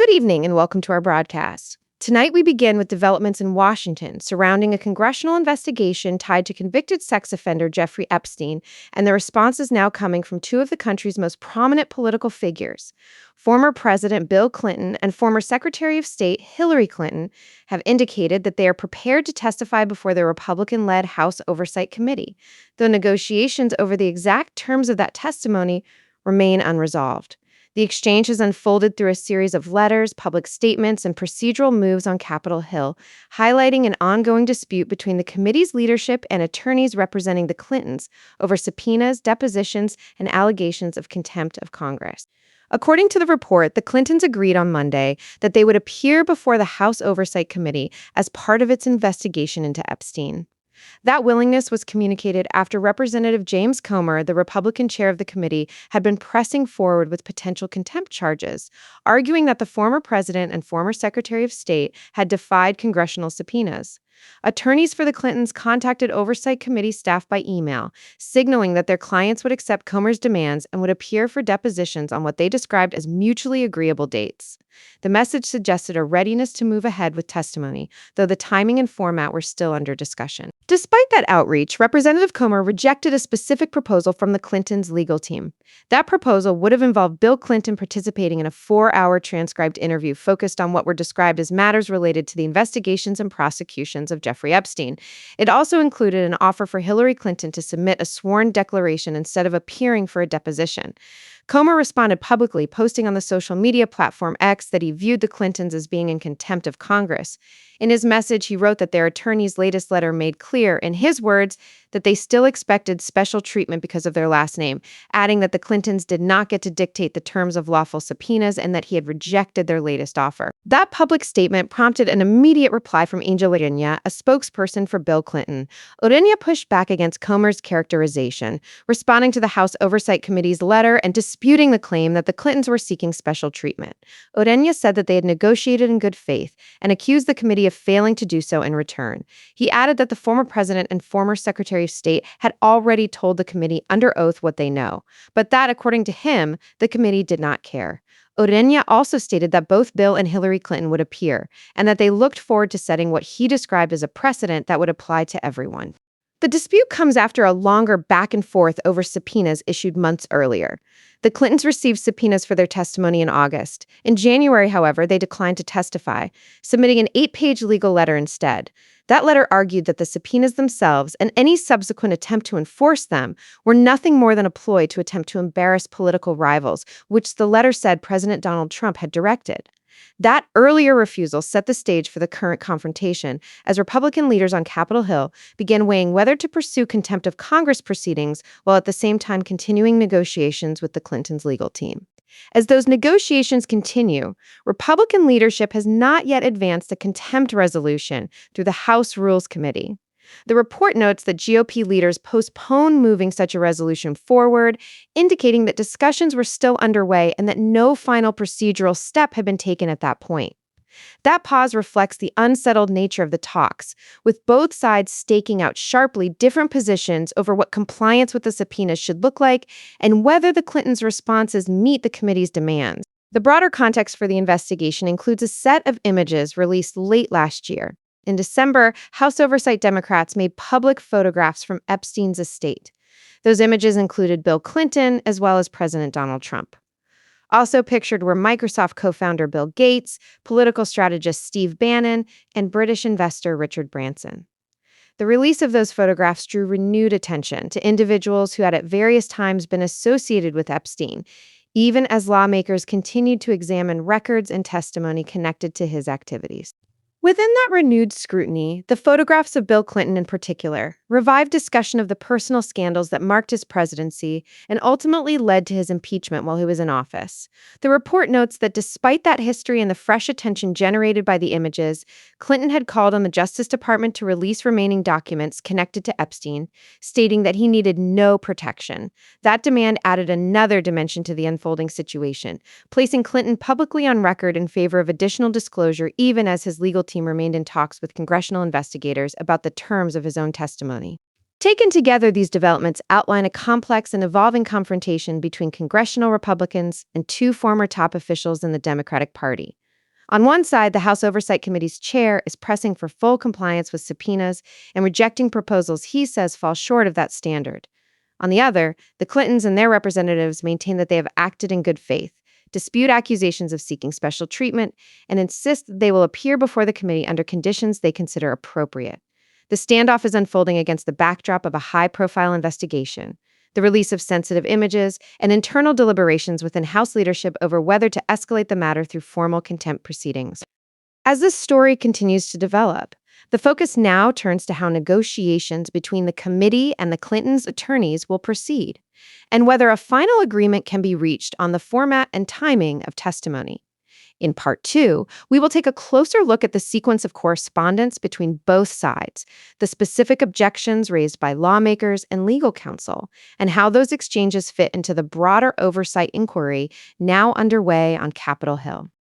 Good evening and welcome to our broadcast. Tonight we begin with developments in Washington surrounding a congressional investigation tied to convicted sex offender Jeffrey Epstein, and the response is now coming from two of the country's most prominent political figures. Former President Bill Clinton and former Secretary of State Hillary Clinton have indicated that they are prepared to testify before the Republican-led House Oversight Committee, though negotiations over the exact terms of that testimony remain unresolved. The exchange has unfolded through a series of letters, public statements, and procedural moves on Capitol Hill, highlighting an ongoing dispute between the committee's leadership and attorneys representing the Clintons over subpoenas, depositions, and allegations of contempt of Congress. According to the report, the Clintons agreed on Monday that they would appear before the House Oversight Committee as part of its investigation into Epstein. That willingness was communicated after Representative James Comer, the Republican chair of the committee, had been pressing forward with potential contempt charges, arguing that the former president and former Secretary of State had defied congressional subpoenas. Attorneys for the Clintons contacted Oversight Committee staff by email, signaling that their clients would accept Comer's demands and would appear for depositions on what they described as mutually agreeable dates. The message suggested a readiness to move ahead with testimony, though the timing and format were still under discussion. Despite that outreach, Representative Comer rejected a specific proposal from the Clintons' legal team. That proposal would have involved Bill Clinton participating in a 4-hour transcribed interview focused on what were described as matters related to the investigations and prosecutions of Jeffrey Epstein. It also included an offer for Hillary Clinton to submit a sworn declaration instead of appearing for a deposition. Comer responded publicly, posting on the social media platform X that he viewed the Clintons as being in contempt of Congress. In his message, he wrote that their attorney's latest letter made clear, in his words, that they still expected special treatment because of their last name, adding that the Clintons did not get to dictate the terms of lawful subpoenas and that he had rejected their latest offer. That public statement prompted an immediate reply from Angel Ureña, a spokesperson for Bill Clinton. Ureña pushed back against Comer's characterization, responding to the House Oversight Committee's letter and disputing the claim that the Clintons were seeking special treatment. Ureña said that they had negotiated in good faith and accused the committee of failing to do so in return. He added that the former president and former Secretary of State had already told the committee under oath what they know, but that, according to him, the committee did not care. Ureña also stated that both Bill and Hillary Clinton would appear, and that they looked forward to setting what he described as a precedent that would apply to everyone. The dispute comes after a longer back and forth over subpoenas issued months earlier. The Clintons received subpoenas for their testimony in August. In January, however, they declined to testify, submitting an 8-page legal letter instead. That letter argued that the subpoenas themselves and any subsequent attempt to enforce them were nothing more than a ploy to attempt to embarrass political rivals, which the letter said President Donald Trump had directed. That earlier refusal set the stage for the current confrontation as Republican leaders on Capitol Hill began weighing whether to pursue contempt of Congress proceedings while at the same time continuing negotiations with the Clintons' legal team. As those negotiations continue, Republican leadership has not yet advanced a contempt resolution through the House Rules Committee. The report notes that GOP leaders postponed moving such a resolution forward, indicating that discussions were still underway and that no final procedural step had been taken at that point. That pause reflects the unsettled nature of the talks, with both sides staking out sharply different positions over what compliance with the subpoenas should look like and whether the Clintons' responses meet the committee's demands. The broader context for the investigation includes a set of images released late last year. In December, House Oversight Democrats made public photographs from Epstein's estate. Those images included Bill Clinton as well as President Donald Trump. Also pictured were Microsoft co-founder Bill Gates, political strategist Steve Bannon, and British investor Richard Branson. The release of those photographs drew renewed attention to individuals who had at various times been associated with Epstein, even as lawmakers continued to examine records and testimony connected to his activities. Within that renewed scrutiny, the photographs of Bill Clinton in particular revived discussion of the personal scandals that marked his presidency and ultimately led to his impeachment while he was in office. The report notes that despite that history and the fresh attention generated by the images, Clinton had called on the Justice Department to release remaining documents connected to Epstein, stating that he needed no protection. That demand added another dimension to the unfolding situation, placing Clinton publicly on record in favor of additional disclosure even as his legal team remained in talks with congressional investigators about the terms of his own testimony. Taken together, these developments outline a complex and evolving confrontation between congressional Republicans and two former top officials in the Democratic Party. On one side, the House Oversight Committee's chair is pressing for full compliance with subpoenas and rejecting proposals he says fall short of that standard. On the other, the Clintons and their representatives maintain that they have acted in good faith, dispute accusations of seeking special treatment, and insist that they will appear before the committee under conditions they consider appropriate. The standoff is unfolding against the backdrop of a high-profile investigation, the release of sensitive images, and internal deliberations within House leadership over whether to escalate the matter through formal contempt proceedings. As this story continues to develop, the focus now turns to how negotiations between the committee and the Clintons' attorneys will proceed, and whether a final agreement can be reached on the format and timing of testimony. In part 2, we will take a closer look at the sequence of correspondence between both sides, the specific objections raised by lawmakers and legal counsel, and how those exchanges fit into the broader oversight inquiry now underway on Capitol Hill.